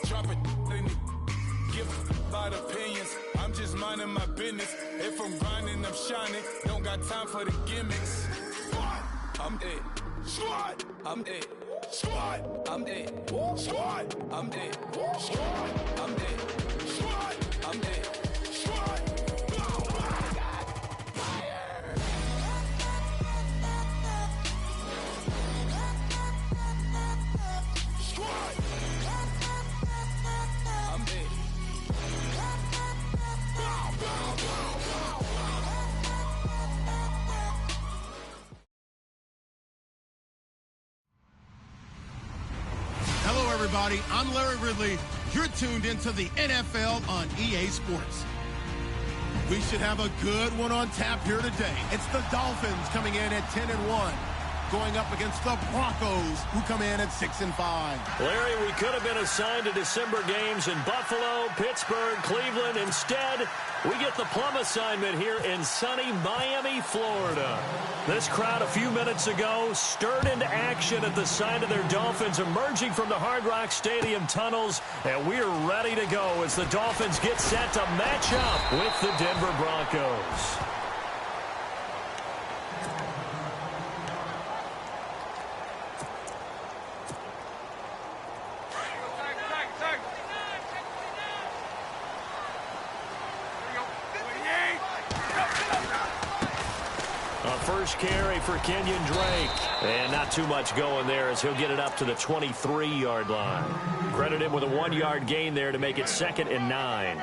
Drop it in the give about opinions. I'm just minding my business. If I'm grinding, I'm shining. Don't got time for the gimmicks. I'm it. Squad. I'm it. Squad. I'm it. Squad. I'm it. Squad. I'm it. Squad. I'm it. Squad. Oh my God. Fire. Squad. I'm it. Hello, everybody. I'm Larry Ridley. You're tuned into the NFL on EA Sports. We should have a good one on tap here today. It's the Dolphins coming in at 10-1, going up against the Broncos, who come in at 6-5. Larry, we could have been assigned to December games in Buffalo, Pittsburgh, Cleveland. Instead, we get the plum assignment here in sunny Miami, Florida. This crowd a few minutes ago stirred into action at the sight of their Dolphins emerging from the Hard Rock Stadium tunnels, and we're ready to go as the Dolphins get set to match up with the Denver Broncos. First carry for Kenyon Drake. And not too much going there as he'll get it up to the 23-yard line. Credit him with a 1-yard gain there to make it 2nd and 9.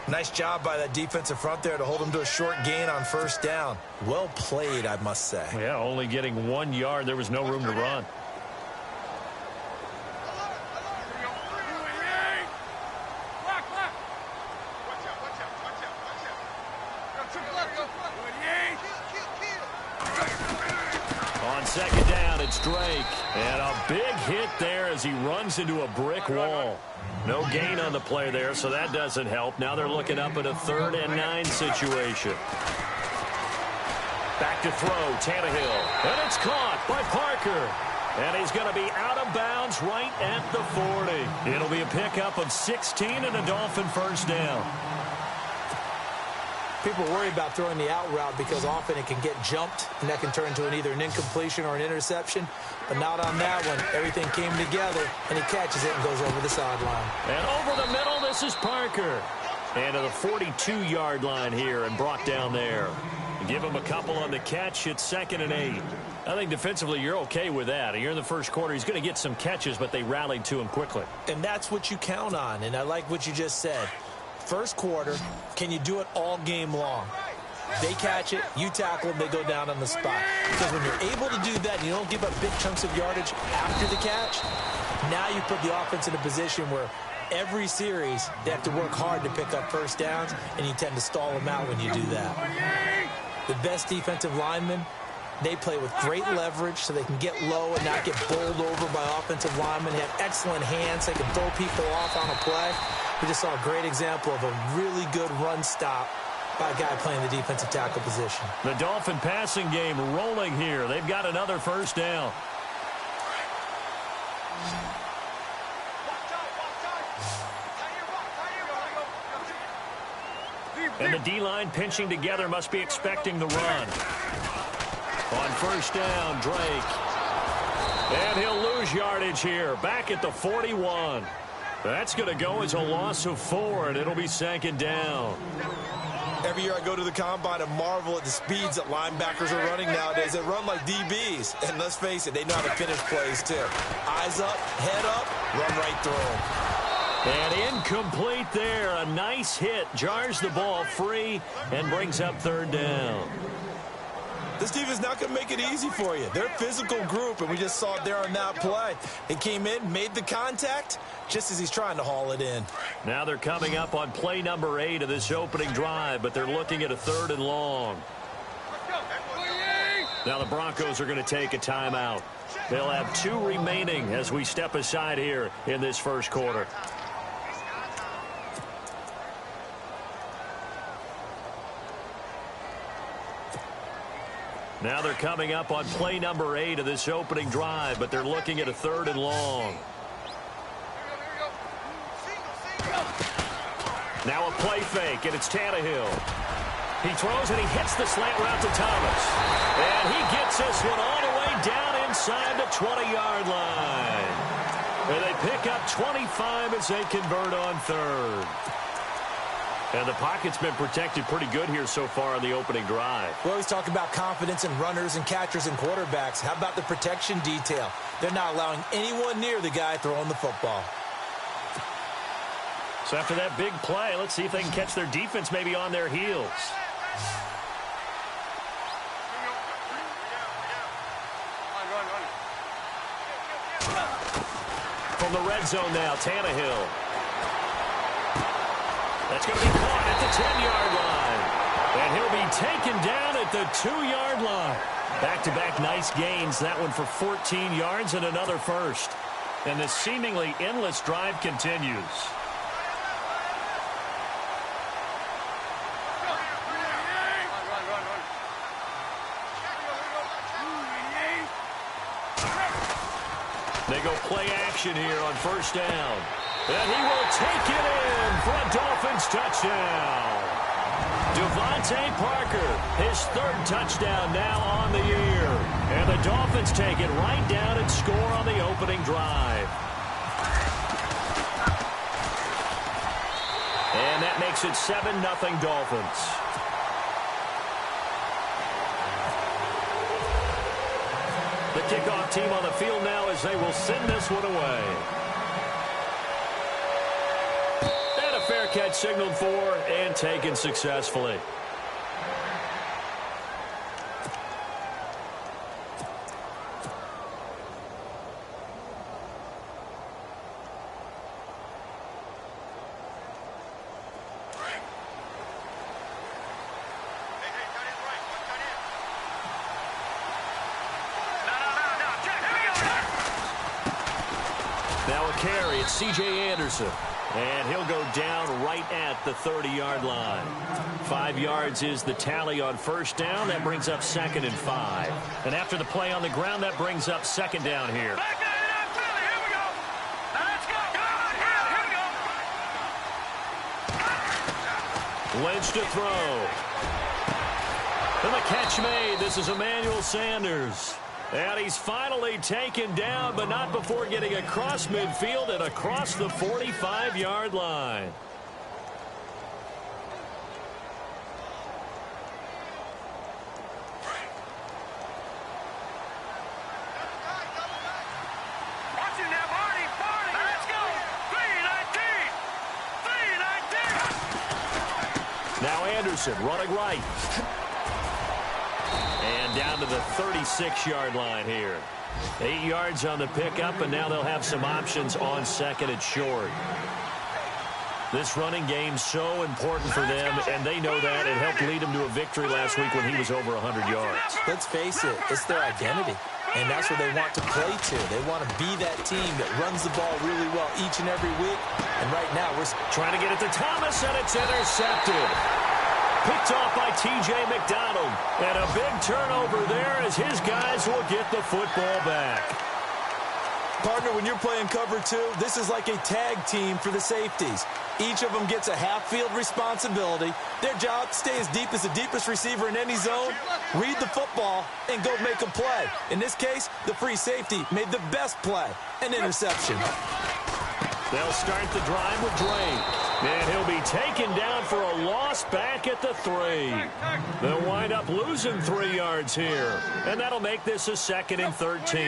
Nice job by that defensive front there to hold him to a short gain on first down. Well played, I must say. Yeah, only getting 1 yard. There was no room to run. On second down, it's Drake. And a big hit there as he runs into a brick wall. No gain on the play there, so that doesn't help. Now they're looking up at a 3rd and 9 situation. Back to throw, Tannehill. And it's caught by Parker. And he's going to be out of bounds right at the 40. It'll be a pickup of 16 and a Dolphin first down. People worry about throwing the out route because often it can get jumped, and that can turn into either an incompletion or an interception. But not on that one. Everything came together, and he catches it and goes over the sideline. And over the middle, this is Parker. And to the 42-yard line here and brought down there. Give him a couple on the catch. It's 2nd and 8. I think defensively you're okay with that. Here in the first quarter, he's going to get some catches, but they rallied to him quickly. And that's what you count on, and I like what you just said. First quarter, can you do it all game long? They catch it, you tackle them, they go down on the spot. Because when you're able to do that and you don't give up big chunks of yardage after the catch, now you put the offense in a position where every series they have to work hard to pick up first downs, and you tend to stall them out when you do that. The best defensive linemen, they play with great leverage so they can get low and not get bowled over by offensive linemen. They have excellent hands. They can throw people off on a play. We just saw a great example of a really good run stop by a guy playing the defensive tackle position. The Dolphin passing game rolling here. They've got another first down. And the D-line pinching together must be expecting the run. On first down, Drake. And he'll lose yardage here. Back at the 41. That's going to go as a loss of 4, and it'll be 2nd down. Every year I go to the combine and marvel at the speeds that linebackers are running nowadays. They run like DBs. And let's face it, they know how to finish plays too. Eyes up, head up, run right through them. And incomplete there. A nice hit. Jars the ball free and brings up 3rd down. This team is not going to make it easy for you. They're a physical group, and we just saw it there on that play. He came in, made the contact, just as he's trying to haul it in. Now they're coming up on play number 8 of this opening drive, but they're looking at a 3rd and long. Now the Broncos are going to take a timeout. They'll have 2 remaining as we step aside here in this first quarter. Now they're coming up on play number 8 of this opening drive, but they're looking at a 3rd and long. Now a play fake, and it's Tannehill. He throws, and he hits the slant route to Thomas. And he gets this one all the way down inside the 20-yard line. And they pick up 25 as they convert on third. And the pocket's been protected pretty good here so far on the opening drive. We always talk about confidence in runners and catchers and quarterbacks. How about the protection detail? They're not allowing anyone near the guy throwing the football. So after that big play, let's see if they can catch their defense maybe on their heels. From the red zone now, Tannehill. That's going to be caught at the 10-yard line. And he'll be taken down at the 2-yard line. Back-to-back nice gains. That one for 14 yards and another first. And this seemingly endless drive continues. They go play action here on first down. And he will take it in for a Dolphins touchdown. Devontae Parker, his third touchdown now on the year. And the Dolphins take it right down and score on the opening drive. And that makes it 7-0 Dolphins. The kickoff team on the field now as they will send this one away. And a fair catch signaled for and taken successfully. Carry, it's C.J. Anderson. And he'll go down right at the 30-yard line. 5 yards is the tally on first down. That brings up 2nd and 5. And after the play on the ground, that brings up 2nd down here. Here we go. Let's go. Here we go. Lynch to throw. And the catch made. This is Emmanuel Sanders. And he's finally taken down, but not before getting across midfield and across the 45-yard line. Watching that, Marty. Let's go. 3-19. Now Anderson running right. And down to the 36-yard line here. 8 yards on the pickup, and now they'll have some options on 2nd and short. This running game's so important for them, and they know that. It helped lead them to a victory last week when he was over 100 yards. Let's face it, it's their identity. And that's what they want to play to. They want to be that team that runs the ball really well each and every week. And right now, we're trying to get it to Thomas, and it's intercepted. Picked off by T.J. McDonald. And a big turnover there as his guys will get the football back. Partner, when you're playing cover 2, this is like a tag team for the safeties. Each of them gets a half-field responsibility. Their job, stay as deep as the deepest receiver in any zone, read the football, and go make a play. In this case, the free safety made the best play, an interception. They'll start the drive with Drake. And he'll be taken down for a loss back at the 3. They'll wind up losing 3 yards here. And that'll make this a 2nd and 13.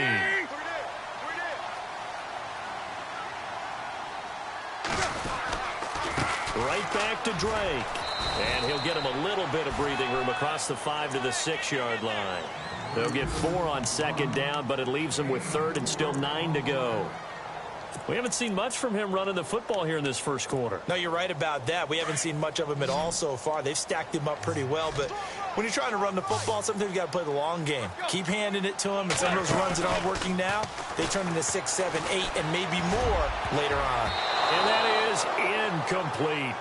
Right back to Drake. And he'll get him a little bit of breathing room across the 5 to the 6-yard line. They'll get 4 on 2nd down, but it leaves them with 3rd and still 9 to go. We haven't seen much from him running the football here in this first quarter. No, you're right about that. We haven't seen much of him at all so far. They've stacked him up pretty well, but when you're trying to run the football, sometimes you got to play the long game. Keep handing it to him, and some of those runs that aren't working now, they turn into 6, 7, 8, and maybe more later on. And that is incomplete.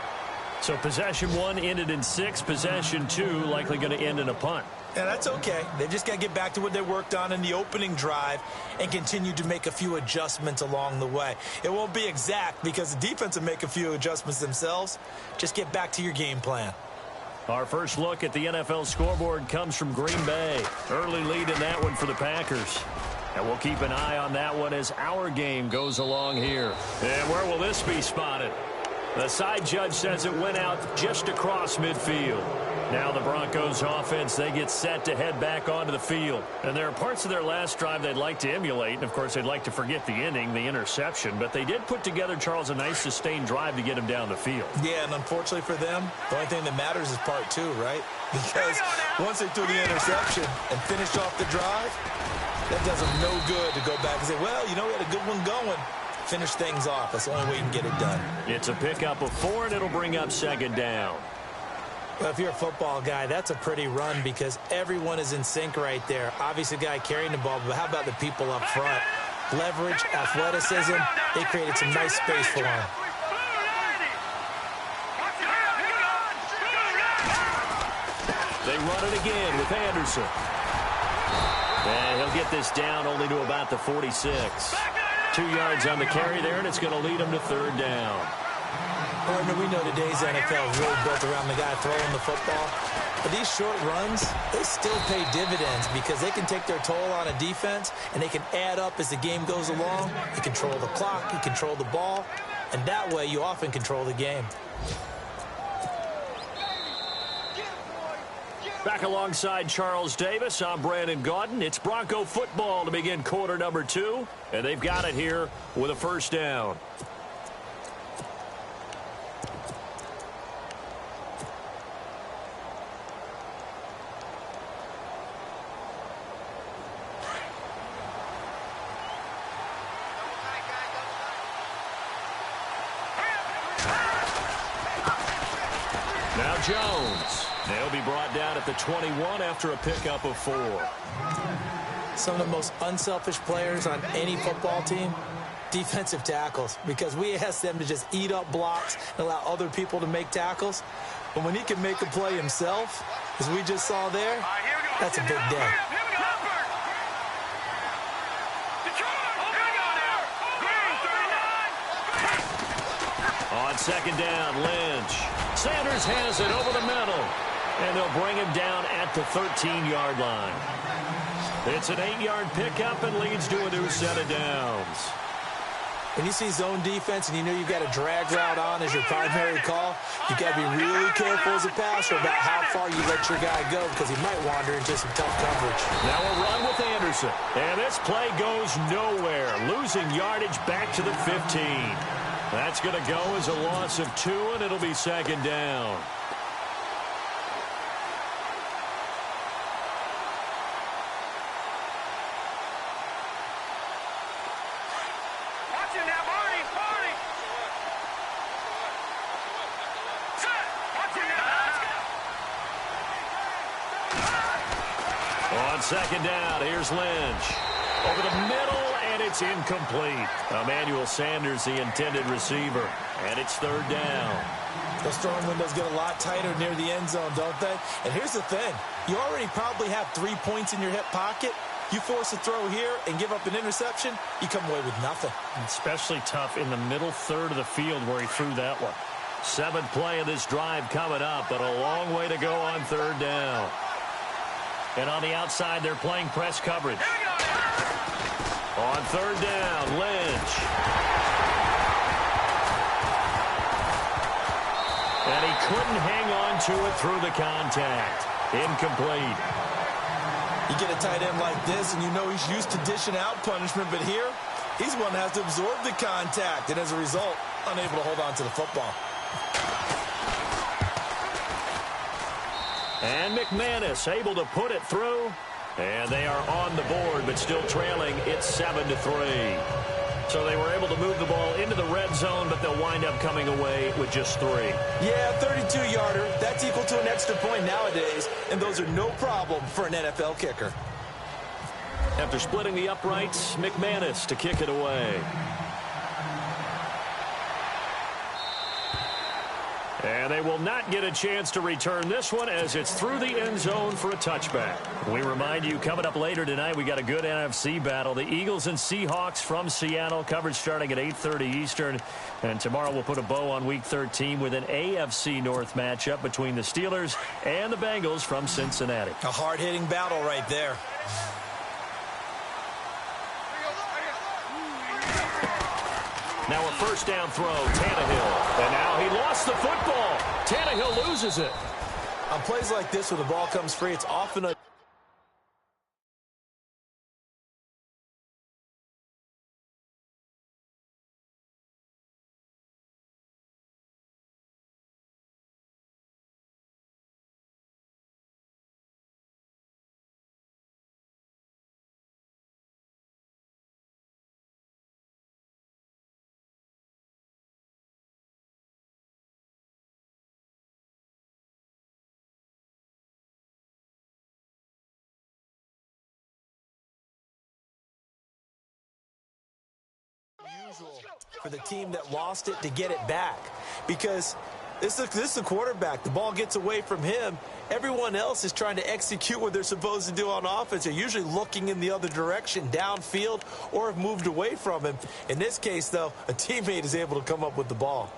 So possession 1 ended in 6. Possession 2 likely going to end in a punt. Yeah, that's okay. They've just got to get back to what they worked on in the opening drive and continue to make a few adjustments along the way. It won't be exact because the defense will make a few adjustments themselves. Just get back to your game plan. Our first look at the NFL scoreboard comes from Green Bay. Early lead in that one for the Packers. And we'll keep an eye on that one as our game goes along here. And where will this be spotted? The side judge says it went out just across midfield. Now the Broncos offense, they get set to head back onto the field. And there are parts of their last drive they'd like to emulate. And, of course, they'd like to forget the ending, the interception. But they did put together, Charles, a nice sustained drive to get him down the field. Yeah, and unfortunately for them, the only thing that matters is part 2, right? Because once they threw the interception and finished off the drive, that does them no good to go back and say, well, you know, we had a good one going. Finish things off. That's the only way you can get it done. It's a pickup of 4, and it'll bring up second down. Well, if you're a football guy, that's a pretty run because everyone is in sync right there. Obviously, the guy carrying the ball, but how about the people up front? Leverage, athleticism, they created some nice space for him. They run it again with Anderson. And he'll get this down only to about the 46. 2 yards on the carry there, and it's going to lead him to third down. Partner, we know today's NFL is really built around the guy throwing the football. But these short runs, they still pay dividends because they can take their toll on a defense, and they can add up as the game goes along. You control the clock, you control the ball, and that way you often control the game. Back alongside Charles Davis, I'm Brandon Gaudin. It's Bronco football to begin quarter number 2, and they've got it here with a first down. Now Jones. They'll be brought down at the 21 after a pickup of 4. Some of the most unselfish players on any football team, defensive tackles, because we ask them to just eat up blocks and allow other people to make tackles. But when he can make a play himself, as we just saw there, that's a big day. On second down, Lynch. Sanders has it over the middle. And they'll bring him down at the 13-yard line. It's an 8-yard pickup and leads to a new set of downs. When you see zone defense and you know you've got a drag route on as your primary call, you've got to be really careful as a passer about how far you let your guy go because he might wander into some tough coverage. Now a run with Anderson. And this play goes nowhere. Losing yardage back to the 15. That's going to go as a loss of 2, and it'll be second down. On second down, here's Lynch. Over the middle, and it's incomplete. Emmanuel Sanders, the intended receiver. And it's third down. Those throwing windows get a lot tighter near the end zone, don't they? And here's the thing. You already probably have 3 points in your hip pocket. You force a throw here and give up an interception, you come away with nothing. Especially tough in the middle third of the field where he threw that one. 7th play of this drive coming up, but a long way to go on third down. And on the outside, they're playing press coverage. On third down, Lynch. And he couldn't hang on to it through the contact. Incomplete. You get a tight end like this, and you know he's used to dishing out punishment, but here, he's one that has to absorb the contact, and as a result, unable to hold on to the football. And McManus able to put it through. And they are on the board, but still trailing. It's 7-3. So they were able to move the ball into the red zone, but they'll wind up coming away with just 3. Yeah, 32-yarder. That's equal to an extra point nowadays, and those are no problem for an NFL kicker. After splitting the uprights, McManus to kick it away. And they will not get a chance to return this one as it's through the end zone for a touchback. We remind you, coming up later tonight, we got a good NFC battle. The Eagles and Seahawks from Seattle, coverage starting at 8:30 Eastern. And tomorrow we'll put a bow on Week 13 with an AFC North matchup between the Steelers and the Bengals from Cincinnati. A hard-hitting battle right there. Now a first down throw, Tannehill. And now he lost the football. Tannehill loses it. On plays like this where the ball comes free, it's often a usual for the team that lost it to get it back, because this is the quarterback. The ball gets away from him. Everyone else is trying to execute what they're supposed to do on offense. They're usually looking in the other direction, downfield, or have moved away from him. In this case, though, a teammate is able to come up with the ball.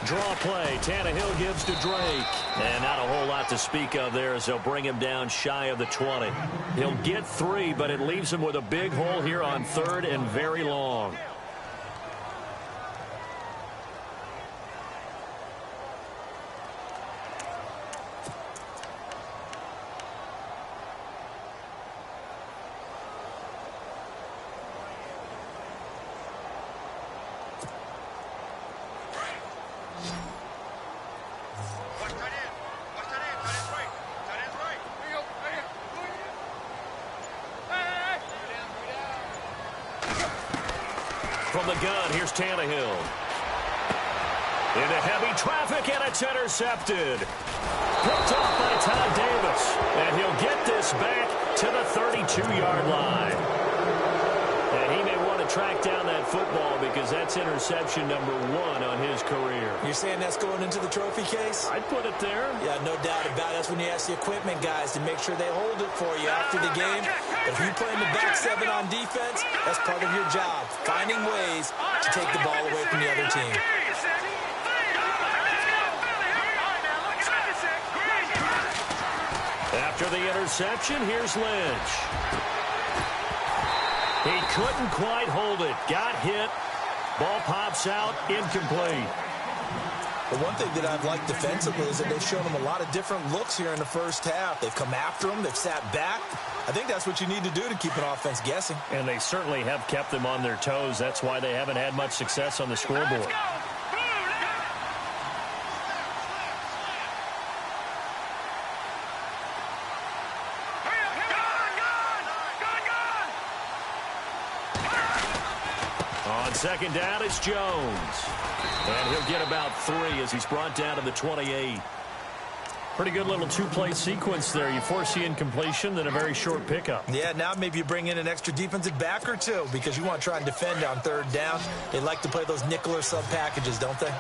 Draw play. Tannehill gives to Drake. And not a whole lot to speak of there as they'll bring him down shy of the 20. He'll get 3, but it leaves him with a big hole here on 3rd and very long. From the gun, here's Tannehill. Into heavy traffic, and it's intercepted. Picked off by Todd Davis. And he'll get this back to the 32-yard line. And he may want to track down that football because that's interception number 1 on his career. You're saying that's going into the trophy case? I'd put it there. Yeah, no doubt about it. That's when you ask the equipment guys to make sure they hold it for you after the game. But if you play in the back 7 on defense, that's part of your job, finding ways to take the ball away from the other team. After the interception, here's Lynch. He couldn't quite hold it. Got hit. Ball pops out. Incomplete. The one thing that I've liked defensively is that they've shown him a lot of different looks here in the first half. They've come after him. They've sat back. I think that's what you need to do to keep an offense guessing. And they certainly have kept them on their toes. That's why they haven't had much success on the scoreboard. On second down, it's Jones. And he'll get about 3 as he's brought down to the 28. Pretty good little 2-play sequence there. You force the incompletion, then a very short pickup. Yeah, now maybe you bring in an extra defensive back or 2 because you want to try and defend on 3rd down. They like to play those nickel or sub packages, don't they?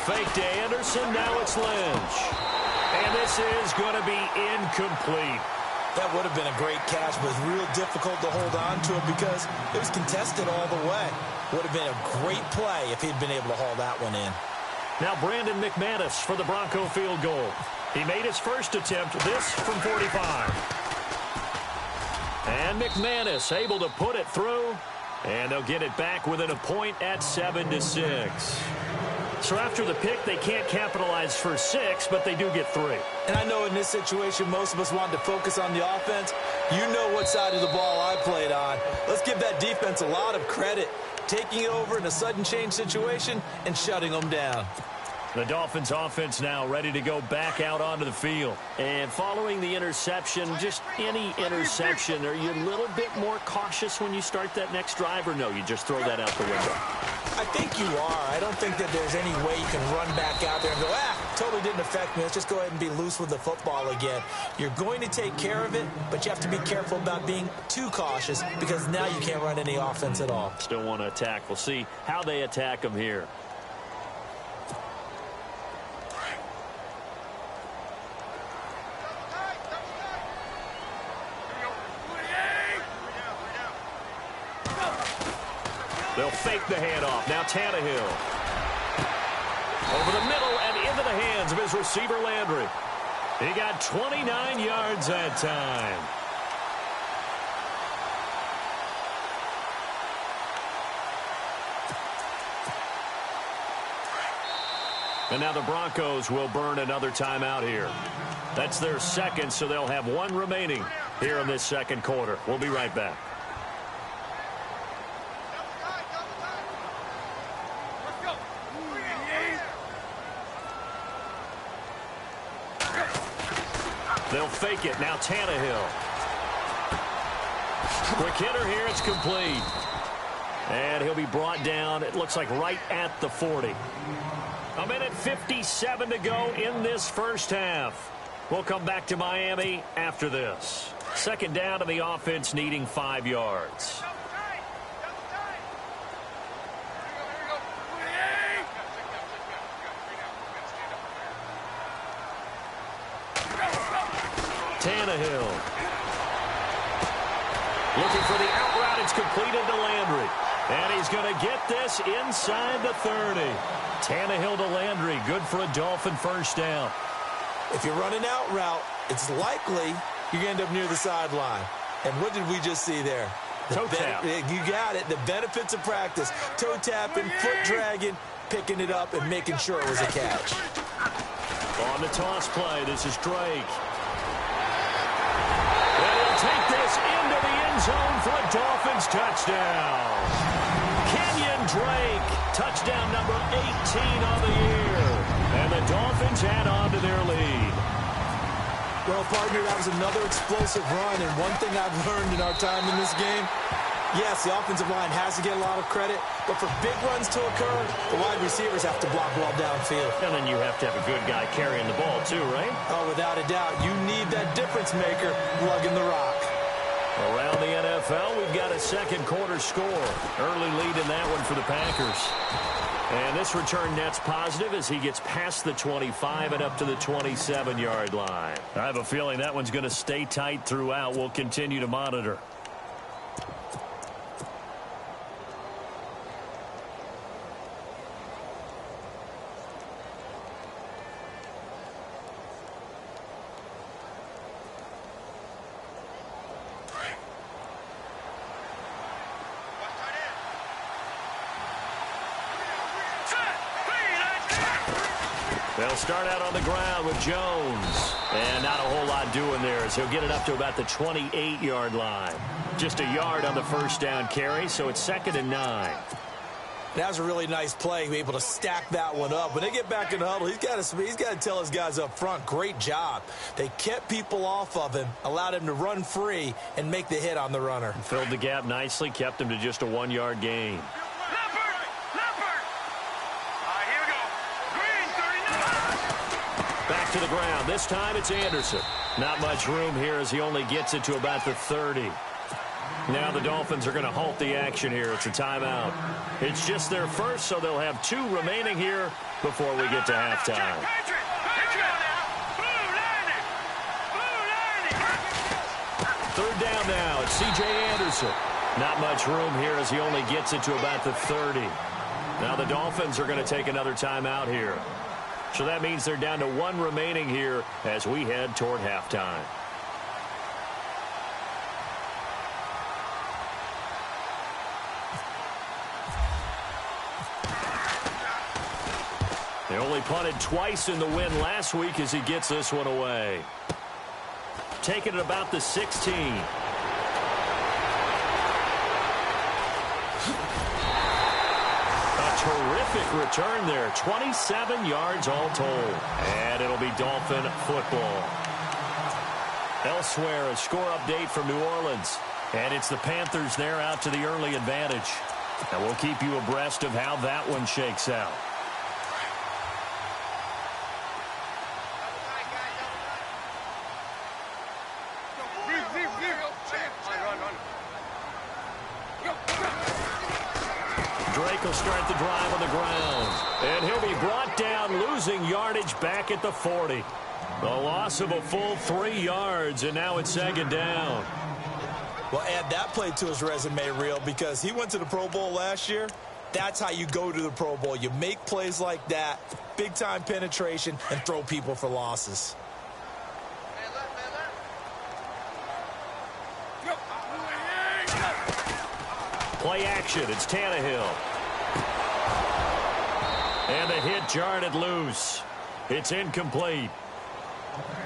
Fake to Anderson, now it's Lynch. And this is going to be incomplete. That would have been a great catch, but it's real difficult to hold on to it because it was contested all the way. Would have been a great play if he'd been able to haul that one in. Now Brandon McManus for the Bronco field goal. He made his first attempt, this from 45. And McManus able to put it through, and they'll get it back within a point at 7-6. So after the pick, they can't capitalize for 6, but they do get 3. And I know in this situation, most of us wanted to focus on the offense, You know what side of the ball I played on. Let's give that defense a lot of credit. Taking it over in a sudden change situation and shutting them down. The Dolphins offense now ready to go back out onto the field. And following the interception, just any interception, are you a little bit more cautious when you start that next drive, or no, you just throw that out the window? I think you are. I don't think that there's any way you can run back out there and go, totally didn't affect me. Let's just go ahead and be loose with the football again. You're going to take care of it, but you have to be careful about being too cautious because now you can't run any offense at all. Still want to attack. We'll see how they attack them here. They'll fake the handoff. Now Tannehill. Over the middle and into the hands of his receiver, Landry. He got 29 yards that time. And now the Broncos will burn another timeout here. That's their second, so they'll have one remaining here in this second quarter. We'll be right back. They'll fake it. Now Tannehill. Quick hitter here. It's complete. And he'll be brought down, it looks like, right at the 40. A minute 57 to go in this first half. We'll come back to Miami after this. Second down to the offense, needing 5 yards. Tannehill. Looking for the out route. It's completed to Landry. And he's going to get this inside the 30. Tannehill to Landry. Good for a Dolphin first down. If you run an out route, it's likely you're going to end up near the sideline. And what did we just see there? Toe tap. You got it. The benefits of practice. Toe tapping, foot dragging, picking it up, and making sure it was a catch. On the toss play, this is Drake. And he'll take this into the end zone for a Dolphins touchdown. Kenyon Drake, touchdown number 18 on the year. And the Dolphins add on to their lead. Well, partner, that was another explosive run. And one thing I've learned in our time in this game, yes, the offensive line has to get a lot of credit, but for big runs to occur, the wide receivers have to block well downfield. And then you have to have a good guy carrying the ball too, right? Oh, without a doubt. You need that difference maker lugging the rock. Around the NFL, we've got a second quarter score. Early lead in that one for the Packers. And this return net's positive as he gets past the 25 and up to the 27-yard line. I have a feeling that one's going to stay tight throughout. We'll continue to monitor. They'll start out on the ground with Jones. And not a whole lot doing there as he'll get it up to about the 28-yard line. Just a yard on the first down carry, so it's 2nd and 9. That was a really nice play, be able to stack that one up. When they get back in the huddle, he's got to tell his guys up front, great job. They kept people off of him, allowed him to run free, and make the hit on the runner. Filled the gap nicely, kept him to just a 1-yard gain. Back to the ground. This time it's Anderson. Not much room here as he only gets it to about the 30. Now the Dolphins are going to halt the action here. It's a timeout. It's just their first, so they'll have 2 remaining here before we get to halftime. Third down now. It's C.J. Anderson. Not much room here as he only gets it to about the 30. Now the Dolphins are going to take another timeout here. So that means they're down to 1 remaining here as we head toward halftime. They only punted twice in the win last week as he gets this one away. take it at about the 16. A terrific return there. 27 yards all told. And it'll be Dolphin football. Elsewhere, a score update from New Orleans. And it's the Panthers there out to the early advantage. And we'll keep you abreast of how that one shakes out. Drake will start the drive on the ground. And he'll be brought down, losing yardage back at the 40. A loss of a full 3 yards, and now it's second down. Well, add that play to his resume reel because he went to the Pro Bowl last year. That's how you go to the Pro Bowl. You make plays like that, big-time penetration, and throw people for losses. Play action. It's Tannehill. And the hit jarred it loose. It's incomplete.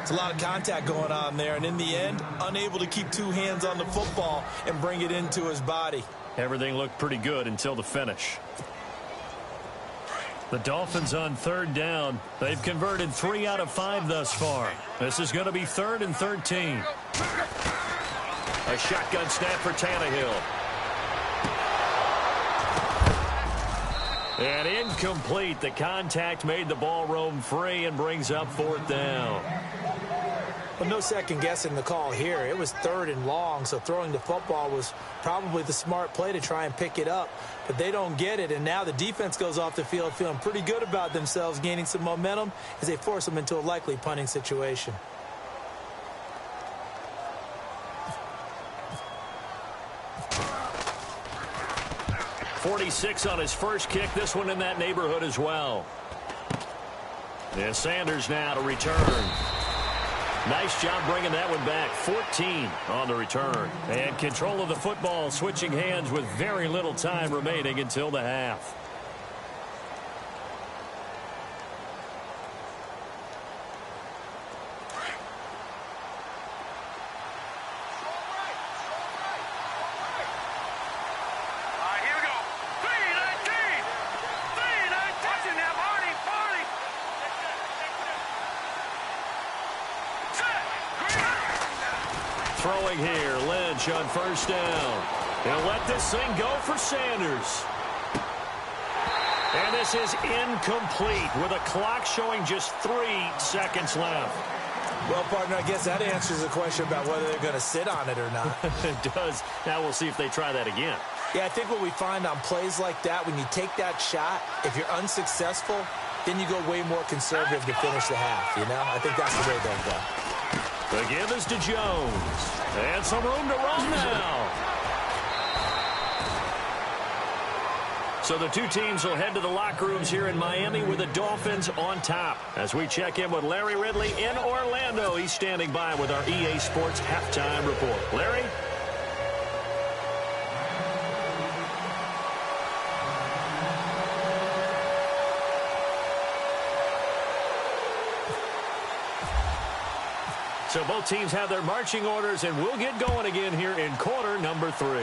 It's a lot of contact going on there, and in the end, unable to keep two hands on the football and bring it into his body. Everything looked pretty good until the finish. The Dolphins on third down. They've converted 3 out of 5 thus far. This is going to be 3rd and 13. A shotgun snap for Tannehill. And incomplete. The contact made the ball roam free and brings up 4th down. Well, no second guessing the call here. It was 3rd and long, so throwing the football was probably the smart play to try and pick it up. But they don't get it, and now the defense goes off the field feeling pretty good about themselves, gaining some momentum as they force them into a likely punting situation. .46 on his first kick. This one in that neighborhood as well. And Sanders now to return. Nice job bringing that one back. 14 on the return. And control of the football, switching hands with very little time remaining until the half. Throwing here, Lynch on first down. He'll let this thing go for Sanders. And this is incomplete with a clock showing just 3 seconds left. Well, partner, I guess that answers the question about whether they're going to sit on it or not. It does. Now we'll see if they try that again. Yeah, I think what we find on plays like that, when you take that shot, if you're unsuccessful, then you go way more conservative to finish the half, you know? I think that's the way they'll go. The give is to Jones. And some room to run now. So the two teams will head to the locker rooms here in Miami with the Dolphins on top. As we check in with Larry Ridley in Orlando. He's standing by with our EA Sports halftime report. Larry? So both teams have their marching orders, and we'll get going again here in quarter number 3.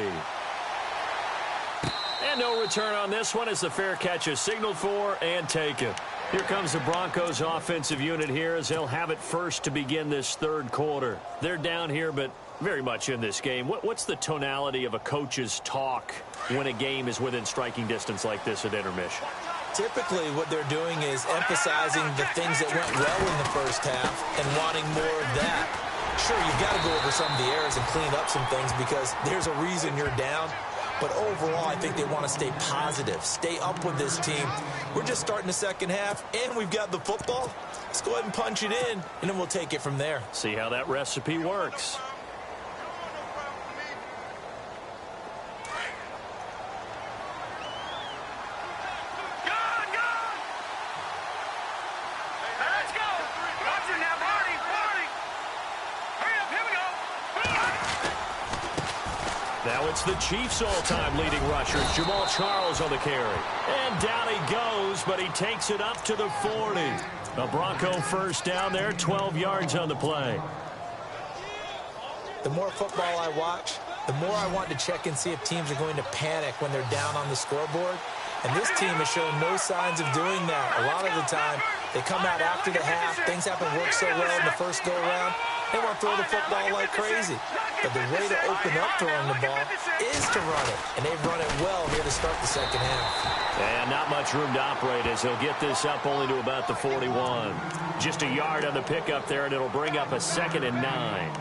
And no return on this one as the fair catch is signaled for and taken. Here comes the Broncos offensive unit here as they'll have it first to begin this third quarter. They're down here, but very much in this game. What's the tonality of a coach's talk when a game is within striking distance like this at intermission? Typically, what they're doing is emphasizing the things that went well in the first half and wanting more of that. Sure, you've got to go over some of the errors and clean up some things because there's a reason you're down. But overall, I think they want to stay positive, stay up with this team. We're just starting the second half, and we've got the football. Let's go ahead and punch it in, and then we'll take it from there. See how that recipe works. Now it's the Chiefs' all-time leading rushers, Jamal Charles on the carry. And down he goes, but he takes it up to the 40. A Bronco first down there, 12 yards on the play. The more football I watch, the more I want to check and see if teams are going to panic when they're down on the scoreboard. And this team has shown no signs of doing that. A lot of the time, they come out after the half. Things haven't worked so well in the first go-around. They want to throw the football like crazy. But the way to open up throwing the ball is to run it. And they've run it well here to start the second half. And not much room to operate as he'll get this up only to about the 41. Just a yard on the pickup there, and it'll bring up a 2nd and 9.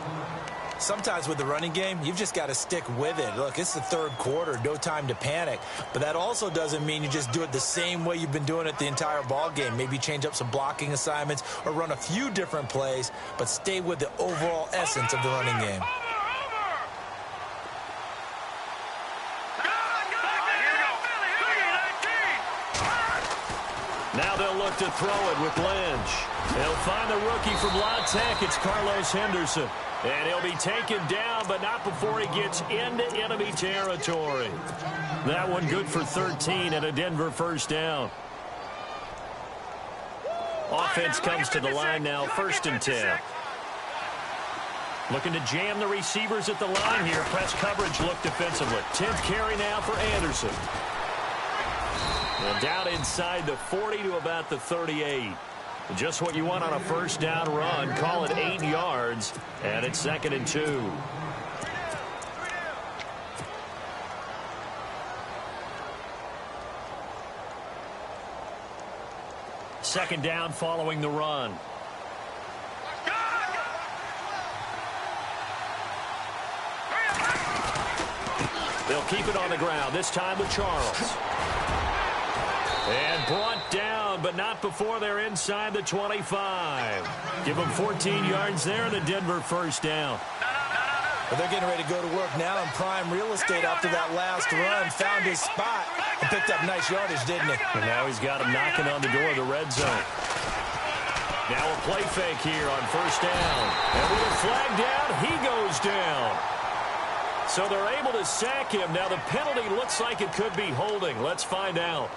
Sometimes with the running game, you've just got to stick with it. Look, it's the third quarter, no time to panic. But that also doesn't mean you just do it the same way you've been doing it the entire ball game. Maybe change up some blocking assignments or run a few different plays, but stay with the overall essence of the running game. Now they'll look to throw it with Lynch. They'll find the rookie from La Tech. It's Carlos Henderson. And he'll be taken down, but not before he gets into enemy territory. That one good for 13 and a Denver first down. Offense comes to the line now, 1st and 10. Looking to jam the receivers at the line here. Press coverage look defensively. 10th carry now for Anderson. And down inside the 40 to about the 38. Just what you want on a first down run. Call it 8 yards, and it's 2nd and 2. Second down following the run. They'll keep it on the ground, this time with Charles. And brought down, but not before they're inside the 25. Give them 14 yards there, the Denver first down. But they're getting ready to go to work now in prime real estate after that last run. Found his spot and picked up nice yardage, didn't he? And now he's got him knocking on the door of the red zone. Now a play fake here on first down. And with a flag down, he goes down. So they're able to sack him. Now the penalty looks like it could be holding. Let's find out.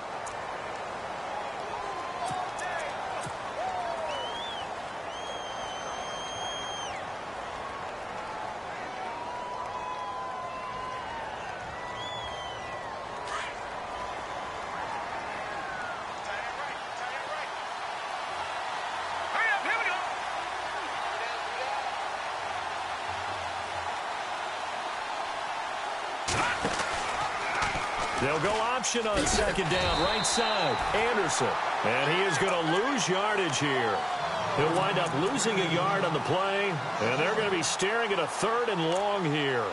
They'll go option on second down, right side. Anderson. And he is going to lose yardage here. He'll wind up losing a yard on the play, and they're going to be staring at a 3rd and long here.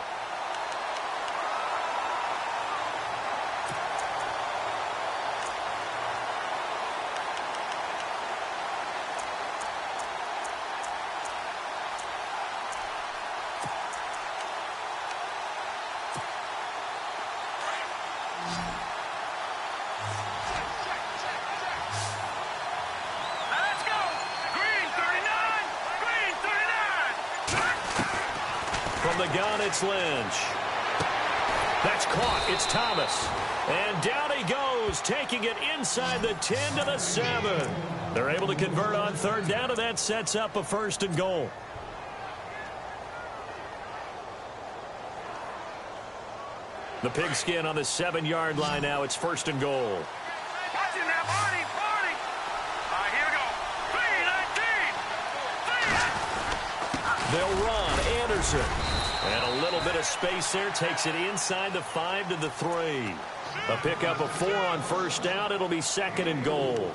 From the gun, it's Lynch. That's caught. It's Thomas. And down he goes, taking it inside the 10 to the 7. They're able to convert on 3rd down, and that sets up a 1st and goal. The pigskin on the 7-yard line now. It's 1st and goal. Watch it now, Barney. All right, here we go. 3, 19. They'll run. Anderson. And a little bit of space there. Takes it inside the 5 to the 3. A pickup of 4 on first down. It'll be 2nd and goal.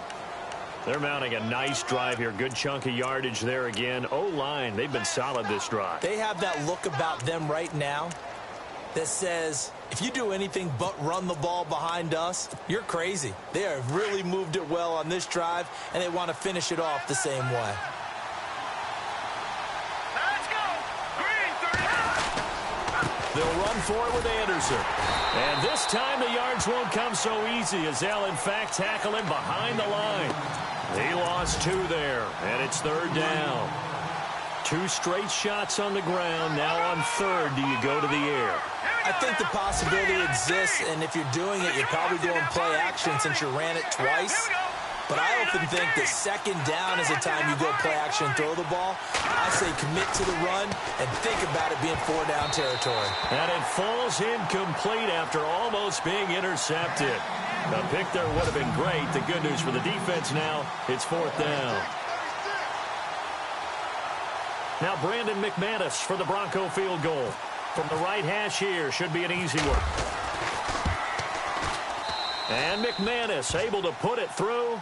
They're mounting a nice drive here. Good chunk of yardage there again. O-line, they've been solid this drive. They have that look about them right now that says, if you do anything but run the ball behind us, you're crazy. They have really moved it well on this drive, and they want to finish it off the same way. Let's go. Green, 39. They'll run for it with Anderson. And this time the yards won't come so easy as they'll, in fact, tackle him behind the line. He lost 2 there, and it's 3rd down. 2 straight shots on the ground. Now on 3rd, do you go to the air? I think the possibility exists, and if you're doing it, you're probably doing play action since you ran it twice. But I often think that second down is the time you go play action and throw the ball. I say commit to the run and think about it being 4-down territory. And it falls incomplete after almost being intercepted. The pick there would have been great. The good news for the defense now, it's 4th down. Now Brandon McManus for the Bronco field goal. From the right hash here, should be an easy one. And McManus able to put it through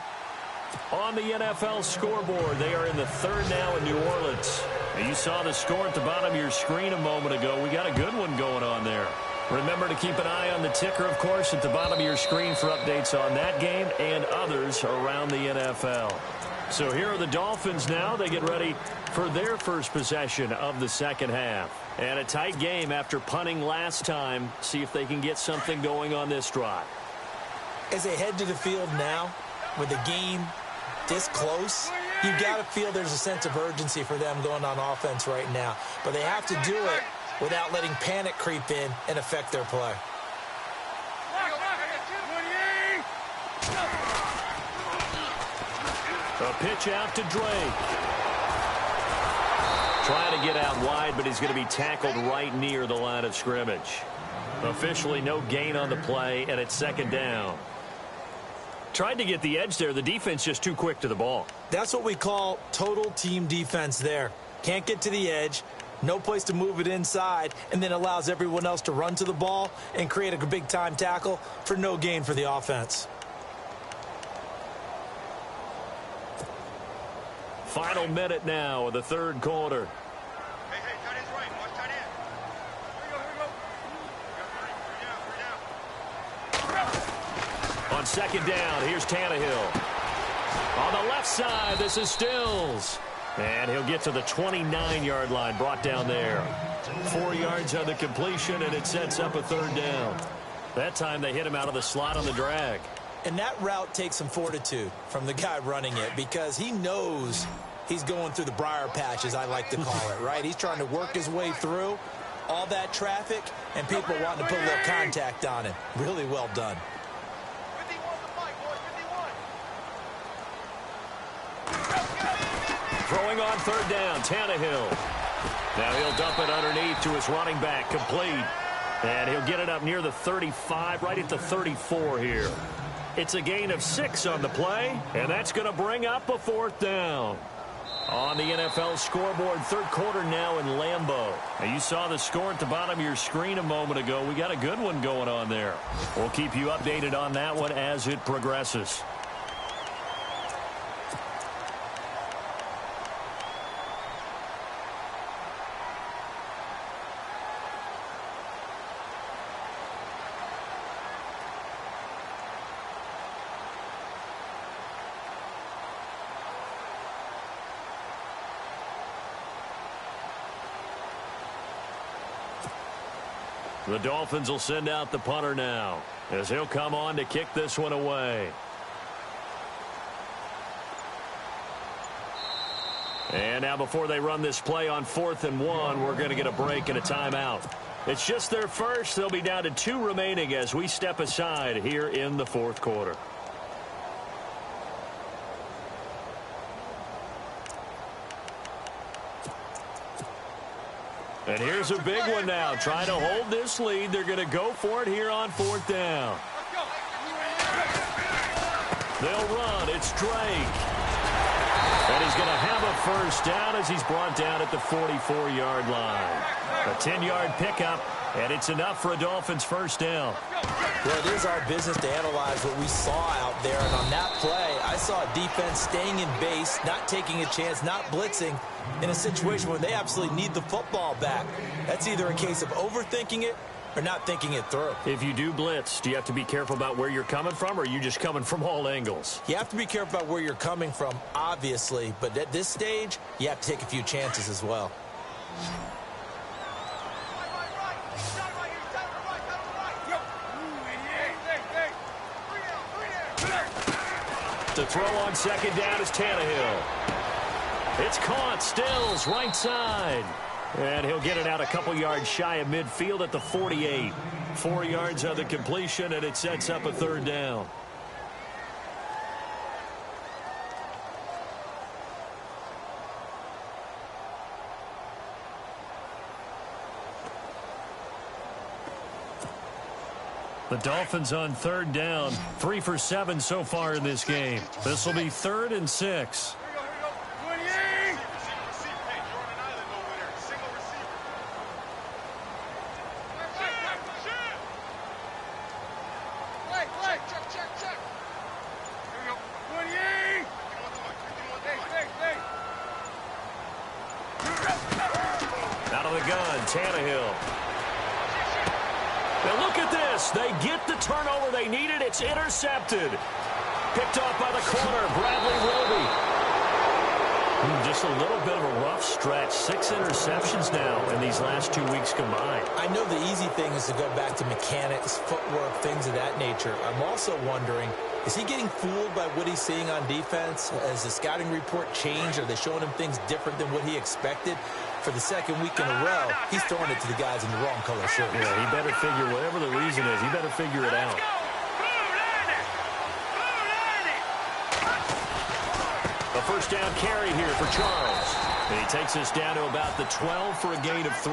on the NFL scoreboard. They are in the 3rd now in New Orleans. And you saw the score at the bottom of your screen a moment ago. We got a good one going on there. Remember to keep an eye on the ticker, of course, at the bottom of your screen for updates on that game and others around the NFL. So here are the Dolphins now. They get ready for their first possession of the second half. And a tight game after punting last time. See if they can get something going on this drive. As they head to the field now, with the game this close, you've got to feel there's a sense of urgency for them going on offense right now. But they have to do it without letting panic creep in and affect their play. A pitch out to Drake. Trying to get out wide, but he's going to be tackled right near the line of scrimmage. Officially no gain on the play, and it's 2nd down. Tried to get the edge there. The defense just too quick to the ball. That's what we call total team defense there. Can't get to the edge, no place to move it inside, and then allows everyone else to run to the ball and create a big-time tackle for no gain for the offense. Final minute now of the 3rd quarter. Hey, tight end's right. Watch tight end. Here we go. On 2nd down, here's Tannehill. On the left side, this is Stills. And he'll get to the 29-yard line, brought down there. 4 yards on the completion, and it sets up a 3rd down. That time they hit him out of the slot on the drag. And that route takes some fortitude from the guy running it because he knows he's going through the briar patch, as I like to call it, right? He's trying to work his way through all that traffic and people wanting to put a little contact on him. Really well done. 51 the fight, boys. 51. Throwing on 3rd down, Tannehill. Now he'll dump it underneath to his running back, complete. And he'll get it up near the 35, right at the 34 here. It's a gain of 6 on the play, and that's going to bring up a 4th down. On the NFL scoreboard, 3rd quarter now in Lambeau. Now you saw the score at the bottom of your screen a moment ago. We got a good one going on there. We'll keep you updated on that one as it progresses. The Dolphins will send out the punter now as he'll come on to kick this one away. And now before they run this play on 4th and 1, we're going to get a break and a timeout. It's just their first. They'll be down to 2 remaining as we step aside here in the 4th quarter. And here's a big one now. Trying to hold this lead. They're going to go for it here on 4th down. They'll run. It's Drake. And he's going to have a first down as he's brought down at the 44-yard line. A 10-yard pickup, and it's enough for a Dolphins first down. Well, it is our business to analyze what we saw out there. And on that play, I saw a defense staying in base, not taking a chance, not blitzing in a situation where they absolutely need the football back. That's either a case of overthinking it or not thinking it through. If you do blitz, do you have to be careful about where you're coming from, or are you just coming from all angles? You have to be careful about where you're coming from, obviously. But at this stage, you have to take a few chances as well. To throw on 2nd down is Tannehill. It's caught. Stills right side. And he'll get it out a couple yards shy of midfield at the 48. 4 yards on the completion, and it sets up a 3rd down. The Dolphins on third down, 3 for 7 so far in this game. This will be 3rd and 6. Out of the gun, Tannehill. Now look at this. They get the turnover they needed. It's intercepted. Picked off by the corner, Bradley Roby. Just a little bit of a rough stretch. 6 interceptions now in these last 2 weeks combined. I know the easy thing is to go back to mechanics, footwork, things of that nature. I'm also wondering, is he getting fooled by what he's seeing on defense? Has the scouting report changed? Are they showing him things different than what he expected? For the second week in a row, he's throwing it to the guys in the wrong color shirt. Yeah, he better figure, whatever the reason is, he better figure it out. A first down carry here for Charles. And he takes us down to about the 12 for a gain of 3.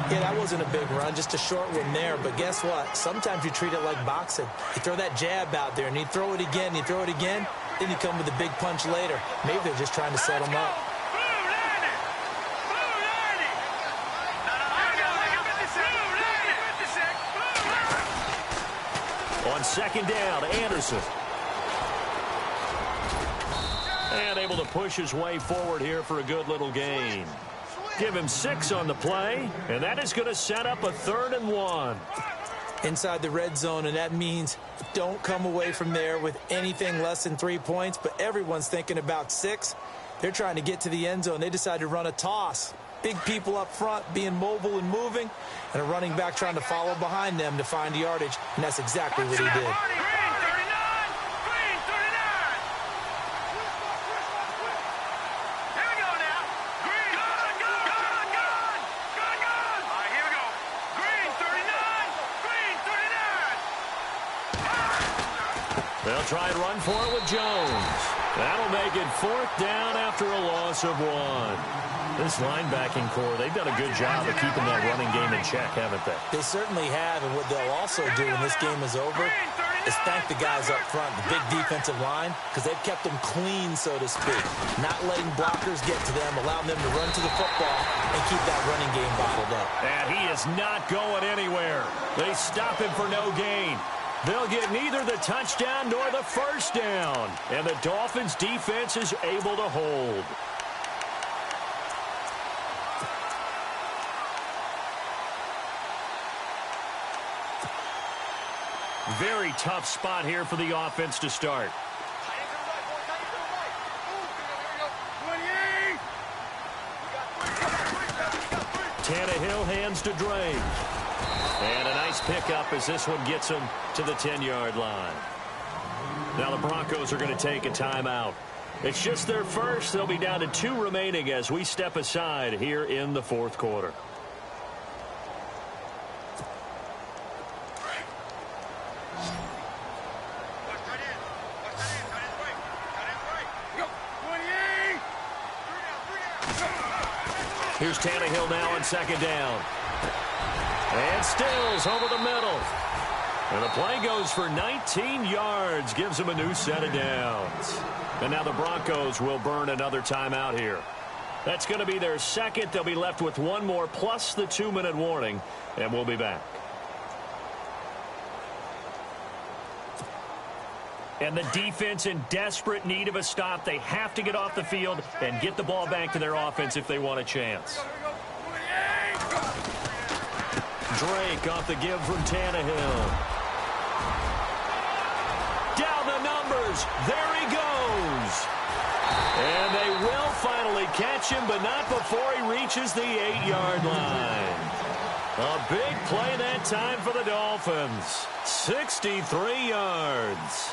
Yeah, that wasn't a big run, just a short one there. But guess what? Sometimes you treat it like boxing. You throw that jab out there, and you throw it again, you throw it again, then you come with a big punch later. Maybe they're just trying to set him up. On second down, Anderson. And able to push his way forward here for a good little gain. Give him 6 on the play, and that is going to set up a 3rd and 1. Inside the red zone, and that means don't come away from there with anything less than 3 points, but everyone's thinking about 6. They're trying to get to the end zone. They decide to run a toss. Big people up front being mobile and moving, and a running back trying to follow behind them to find yardage, and that's exactly what he did. They'll try and run for it with Jones. That'll make it 4th down after a loss of 1. This linebacking core, they've done a good job of keeping that running game in check, haven't they? They certainly have, and what they'll also do when this game is over is thank the guys up front, the big defensive line, because they've kept them clean, so to speak. Not letting blockers get to them, allowing them to run to the football and keep that running game bottled up. And he is not going anywhere. They stop him for no gain. They'll get neither the touchdown nor the first down. And the Dolphins' defense is able to hold. Very tough spot here for the offense to start. Tannehill hands to Drake. And a nice pickup as this one gets him to the 10-yard line. Now the Broncos are going to take a timeout. It's just their first. They'll be down to 2 remaining as we step aside here in the 4th quarter. Here's Tannehill now on second down. And Stills over the middle. And the play goes for 19 yards. Gives him a new set of downs. And now the Broncos will burn another timeout here. That's going to be their second. They'll be left with 1 more plus the 2-minute warning. And we'll be back. And the defense in desperate need of a stop. They have to get off the field and get the ball back to their offense if they want a chance. Drake off the give from Tannehill. Down the numbers. There he goes. And they will finally catch him, but not before he reaches the 8-yard line. A big play that time for the Dolphins. 63 yards.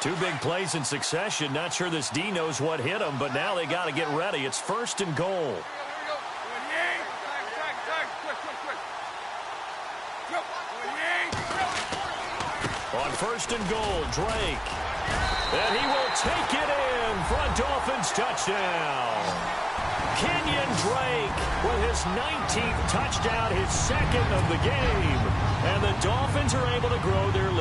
Two big plays in succession. Not sure this D knows what hit him, but now they got to get ready. It's 1st and goal. On first and goal, Drake. And he will take it in for a Dolphins touchdown. Kenyon Drake with his 19th touchdown, his second of the game. And the Dolphins are able to grow their